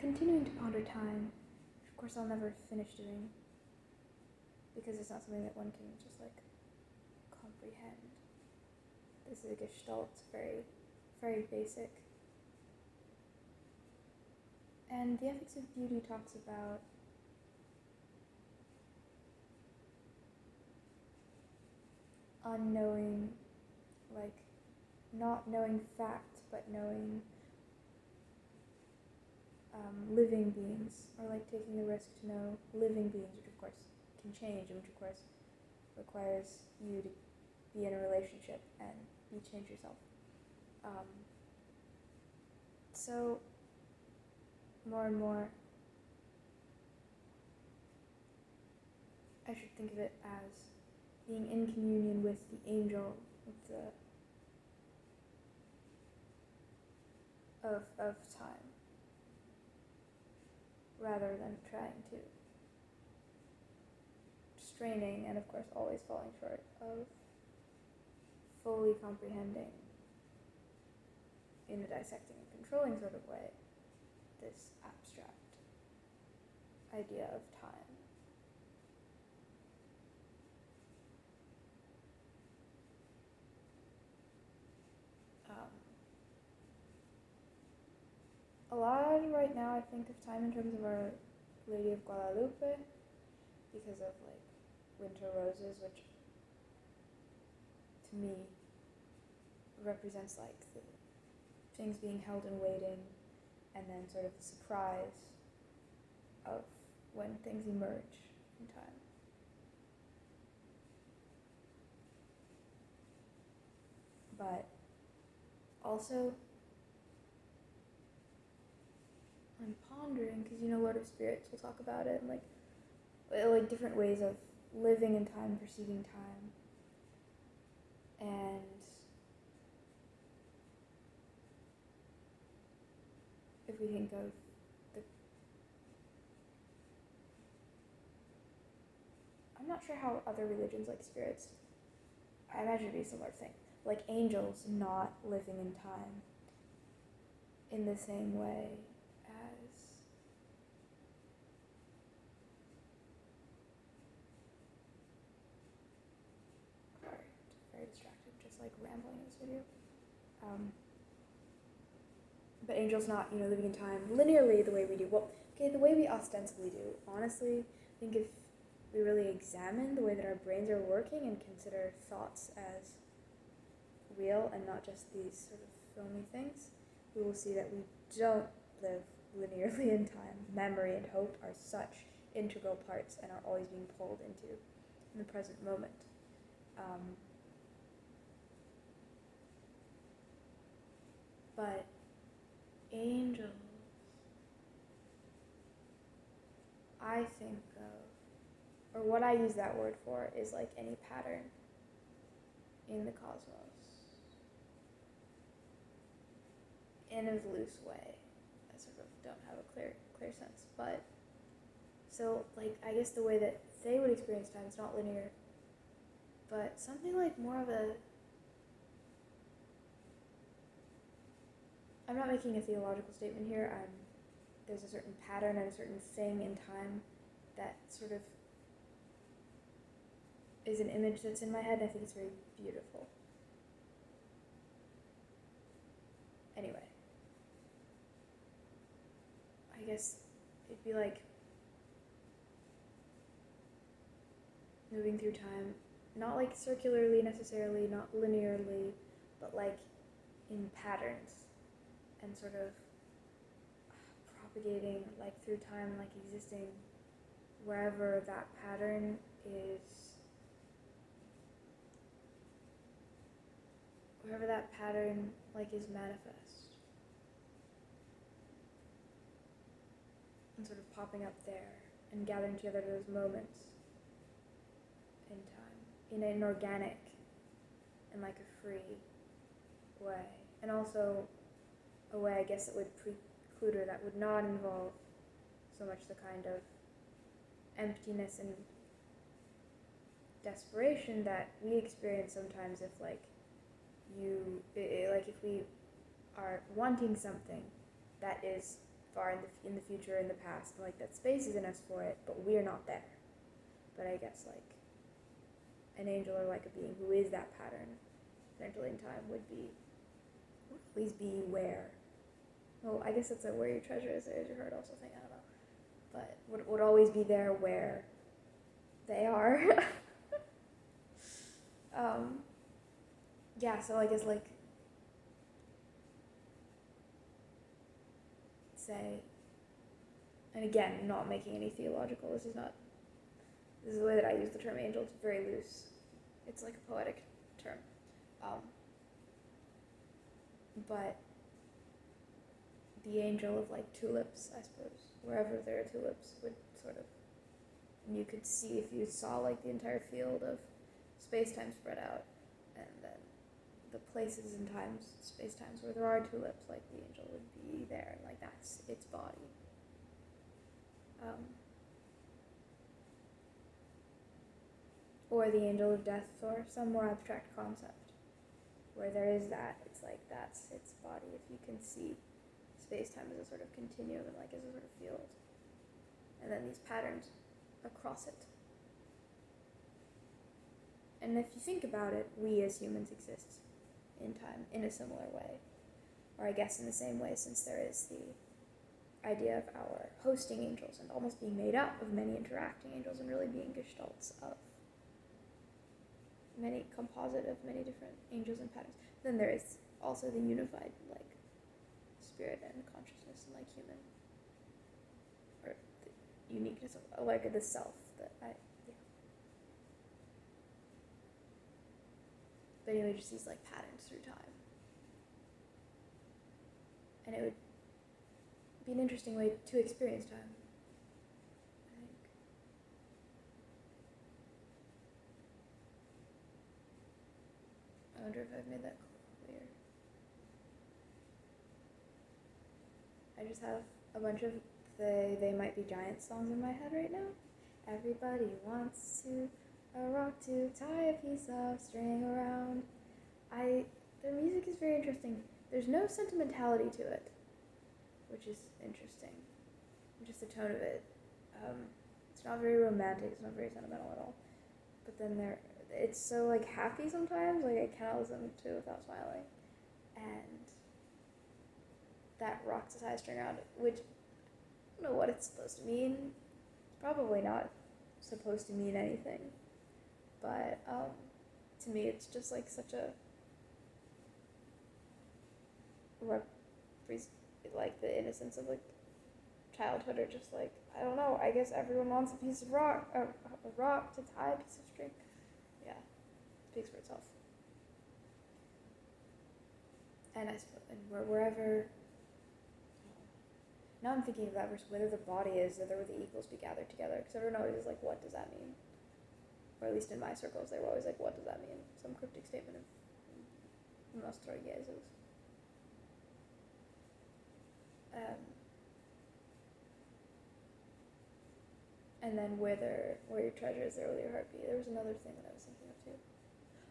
continuing to ponder time, which of course I'll never finish doing, because it's not something that one can just like comprehend. This is a gestalt, it's very, very basic. And the ethics of beauty talks about unknowing, like not knowing facts, but knowing living beings, or like taking the risk to know living beings, which of course can change, and which of course requires you to be in a relationship and you change yourself. So more and more I should think of it as being in communion with the angel, with the of time, rather than trying to straining and of course always falling short of fully comprehending in a dissecting and controlling sort of way this abstract idea of time. A lot right now I think of time in terms of Our Lady of Guadalupe, because of like winter roses, which to me represents like the things being held in waiting, and then sort of the surprise of when things emerge in time. But also I'm pondering, because Lord of Spirits will talk about it, and like different ways of living in time, perceiving time, and if we think of I'm not sure how other religions like spirits, I imagine it'd be a similar thing, like angels not living in time in the same way as very distracted, just like rambling in this video. But angels not, living in time linearly the way we do. Well, okay, the way we ostensibly do. Honestly, I think if we really examine the way that our brains are working and consider thoughts as real and not just these sort of filmy things, we will see that we don't live linearly in time. Memory and hope are such integral parts and are always being pulled into in the present moment. But angels, I think of, or what I use that word for, is like any pattern in the cosmos in a loose way. I sort of don't have a clear sense, but so like I guess the way that they would experience time is not linear, but something like more of a, I'm not making a theological statement here. There's a certain pattern and a certain thing in time that sort of is an image that's in my head, and I think it's very beautiful. Anyway, I guess it'd be like moving through time, not like circularly necessarily, not linearly, but like in patterns, and sort of propagating like through time, like existing wherever that pattern is, like is manifest, and sort of popping up there and gathering together those moments in time in an organic and like a free way, and also a way I guess that would preclude, or that would not involve so much the kind of emptiness and desperation that we experience sometimes if like if we are wanting something that is far in the future, in the past, and like that space is in us for it, but we're not there. But I guess like an angel or like a being who is that pattern, potentially in time, would always be where. Well, I guess that's where your treasure is your heart also thing, I don't know. But would always be there where they are. Yeah, so I guess like say, and again, not making any theological, this is the way that I use the term angel, it's very loose. It's like a poetic term. But the angel of like tulips, I suppose, wherever there are tulips would sort of, and you could see if you saw like the entire field of space-time spread out, and then the places and times, space-times where there are tulips, like the angel would be there, and like that's its body. Or the angel of death, or some more abstract concept, where there is that, it's like that's its body, if you can see space-time as a sort of continuum and like as a sort of field. And then these patterns across it. And if you think about it, we as humans exist in time in a similar way. Or I guess in the same way, since there is the idea of our hosting angels and almost being made up of many interacting angels and really being gestalts of many composite of many different angels and patterns. Then there is also the unified like spirit and consciousness and like human, or the uniqueness of like the self that But anyway, just these like patterns through time. And it would be an interesting way to experience time, I think. I wonder if I've made that clear. I just have a bunch of They Might Be Giants songs in my head right now. Everybody wants a rock to tie a piece of string around. Their music is very interesting. There's no sentimentality to it, which is interesting. Just the tone of it. It's not very romantic. It's not very sentimental at all. But then it's so like happy sometimes. Like I cannot listen to it without smiling. And that rock to tie a string around, which I don't know what it's supposed to mean. It's probably not supposed to mean anything. But to me, it's just like such a like the innocence of like childhood, or just like I don't know. I guess everyone wants a piece of rock, a rock to tie a piece of string. Yeah, it speaks for itself. And I suppose, and wherever. Now I'm thinking of that verse, whether the body is, whether the equals be gathered together. Because everyone always is like, what does that mean? Or at least in my circles, they were always like, what does that mean? Some cryptic statement of Nostro Jesus. And then where your treasure is, there will your heart be. There was another thing that I was thinking of too.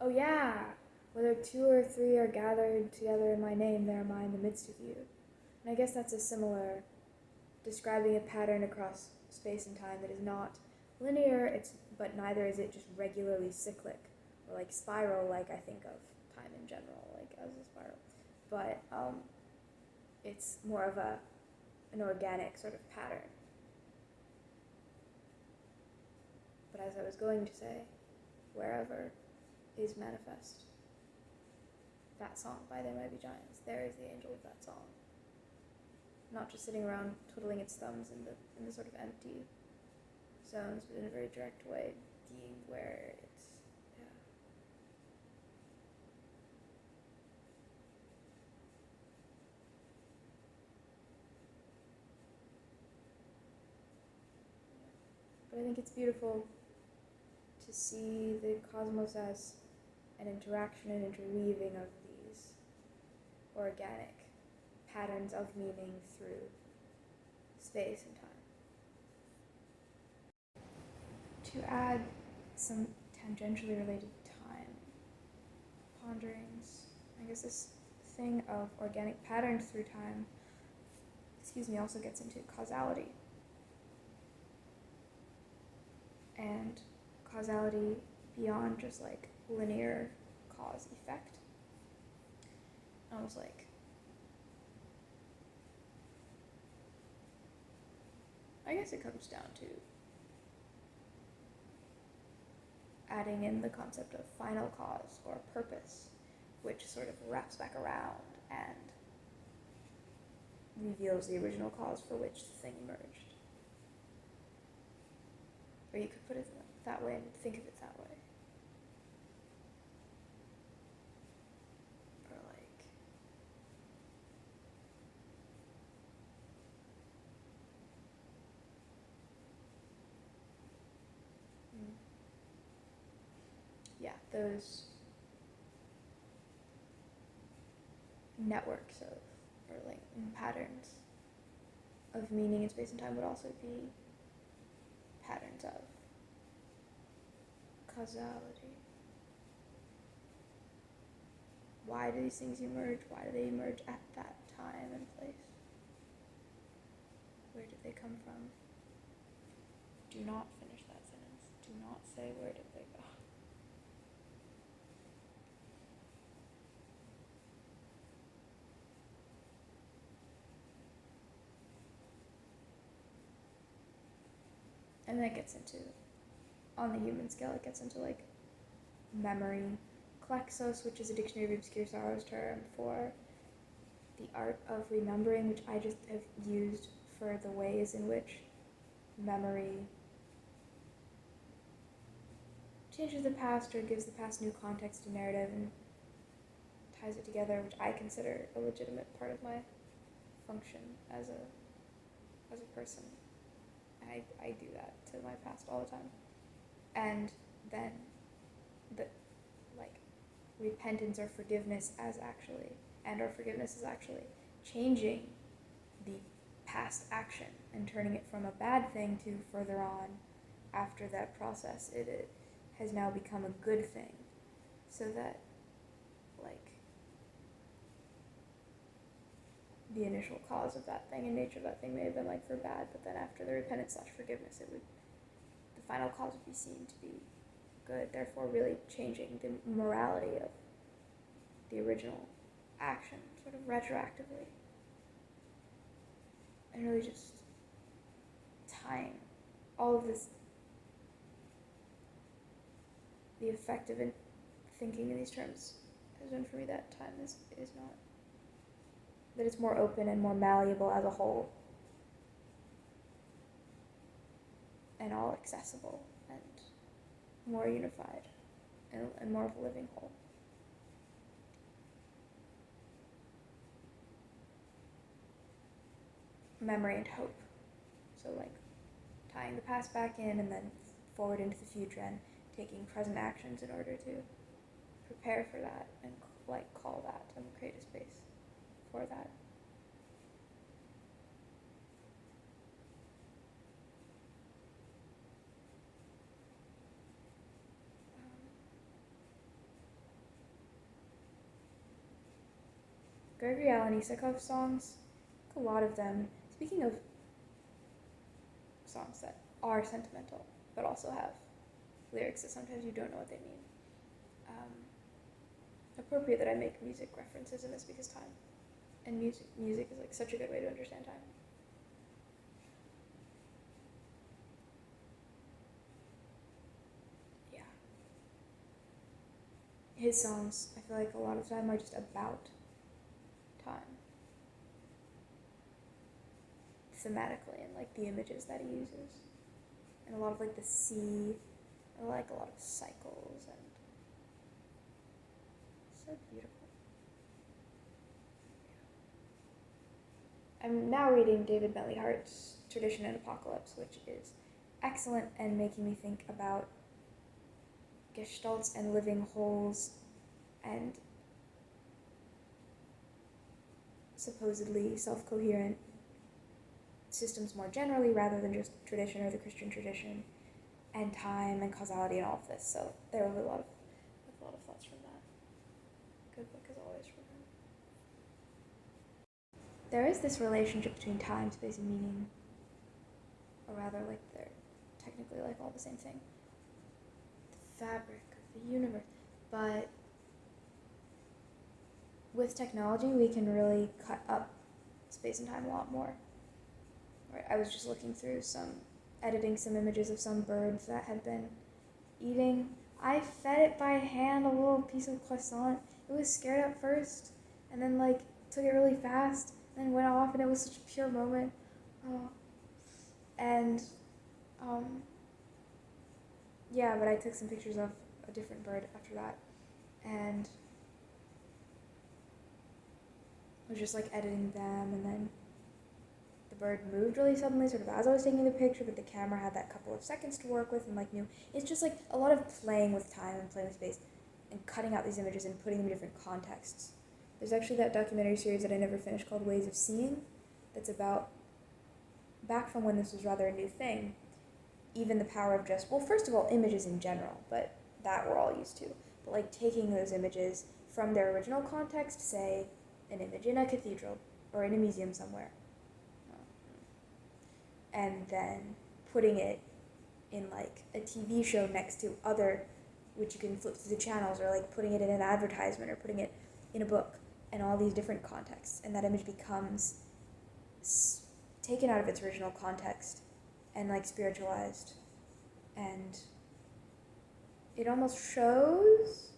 Oh yeah! Whether 2 or 3 are gathered together in my name, there am I in the midst of you. And I guess that's a similar, describing a pattern across space and time that is not linear, but neither is it just regularly cyclic, or like spiral, like I think of time in general, like as a spiral. But it's more of an organic sort of pattern. But as I was going to say, wherever is manifest. That song by They Might Be Giants, there is the angel of that song. Not just sitting around twiddling its thumbs in the sort of empty zones, but in a very direct way, being where it's, yeah. But I think it's beautiful to see the cosmos as an interaction and interweaving of these organic patterns of meaning through space and time. To add some tangentially related time ponderings, I guess this thing of organic patterns through time also gets into causality. And causality beyond just like linear cause effect. Almost like, I guess it comes down to adding in the concept of final cause or purpose, which sort of wraps back around and reveals the original cause for which the thing emerged. Or you could put it that way and think of it that way. Or like, yeah, those networks of, or like patterns of meaning in space and time would also be patterns of causality. Why do these things emerge? Why do they emerge at that time and place? Where did they come from? Do not finish that sentence. Do not say where did they go. And then it gets into, on the human scale, it gets into like memory. Klexos, which is a Dictionary of Obscure Sorrows term for the art of remembering, which I just have used for the ways in which memory changes the past or gives the past new context and narrative and ties it together, which I consider a legitimate part of my function as a person. I do that to my past all the time. And then the like repentance or forgiveness as actually, and or forgiveness is actually changing the past action and turning it from a bad thing to further on after that process it has now become a good thing, so that like the initial cause of that thing and nature of that thing may have been like for bad, but then after the repentance / forgiveness the final cause would be seen to be good, therefore really changing the morality of the original action sort of retroactively, and really just tying all of this, the effect of thinking in these terms has been for me that time is not, that it's more open and more malleable as a whole, and all accessible and more unified and more of a living whole. Memory and hope. So like tying the past back in and then forward into the future and taking present actions in order to prepare for that and like call that and create a space for that. Gregory and Isakov songs, a lot of them, speaking of songs that are sentimental but also have lyrics that sometimes you don't know what they mean. Appropriate that I make music references in this because time and music is like such a good way to understand time. Yeah. His songs, I feel like a lot of time are just about time. Thematically and like the images that he uses. And a lot of like the sea, I like a lot of cycles and so beautiful. I'm now reading David Bentley Hart's Tradition and Apocalypse, which is excellent and making me think about gestalts and living wholes and supposedly self-coherent systems more generally rather than just tradition or the Christian tradition, and time and causality and all of this. So there were a lot of thoughts from that. Good book as always from him. there is this relationship between time, space, and meaning, or rather, like, they're technically, like, all the same thing. The fabric of the universe. But with technology, we can really cut up space and time a lot more. Right? I was just looking through editing some images of some birds that had been eating. I fed it by hand a little piece of croissant. It was scared at first, and then, like, took it really fast, and then went off, and it was such a pure moment. Oh. And, yeah, but I took some pictures of a different bird after that, and I was just, like, editing them, and then the bird moved really suddenly, sort of as I was taking the picture, but the camera had that couple of seconds to work with, and, like, it's just, like, a lot of playing with time and playing with space, and cutting out these images and putting them in different contexts. There's actually that documentary series that I never finished called Ways of Seeing, that's about, back from when this was rather a new thing, even the power of just, well, first of all, images in general, but that we're all used to, but, like, taking those images from their original context, say, an image in a cathedral, or in a museum somewhere, and then putting it in, like, a TV show next to other, which you can flip through the channels, or, like, putting it in an advertisement, or putting it in a book, and all these different contexts, and that image becomes taken out of its original context and, like, spiritualized, and it almost shows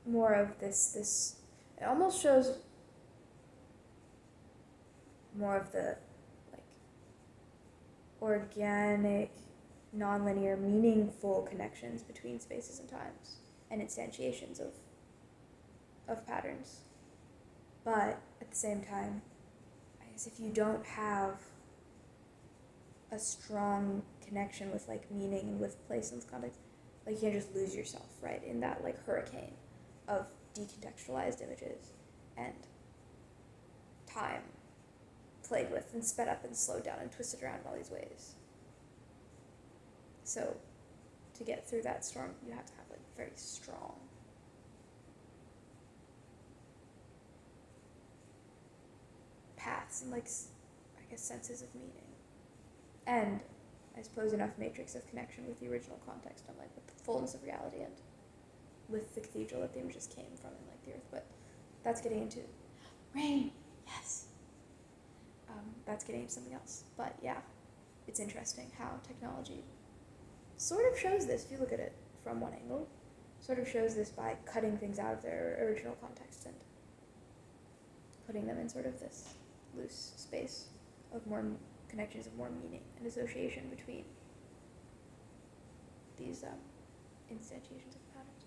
more of this it almost shows more of the, like, organic, nonlinear, meaningful connections between spaces and times, and instantiations of patterns. But at the same time, I guess if you don't have a strong connection with, like, meaning and with place and context, like, you can just lose yourself, right, in that, like, hurricane of decontextualized images and time played with and sped up and slowed down and twisted around in all these ways. So to get through that storm, you have to have, like, very strong paths and, like, I guess, senses of meaning, and I suppose enough matrix of connection with the original context and, like, with the fullness of reality and with the cathedral that the images came from and, like, the earth. But that's getting into rain. Yes. That's getting into something else. But yeah, it's interesting how technology sort of shows this, if you look at it from one angle, sort of shows this by cutting things out of their original context and putting them in sort of this loose space of more connections, of more meaning and association between these instantiations of patterns.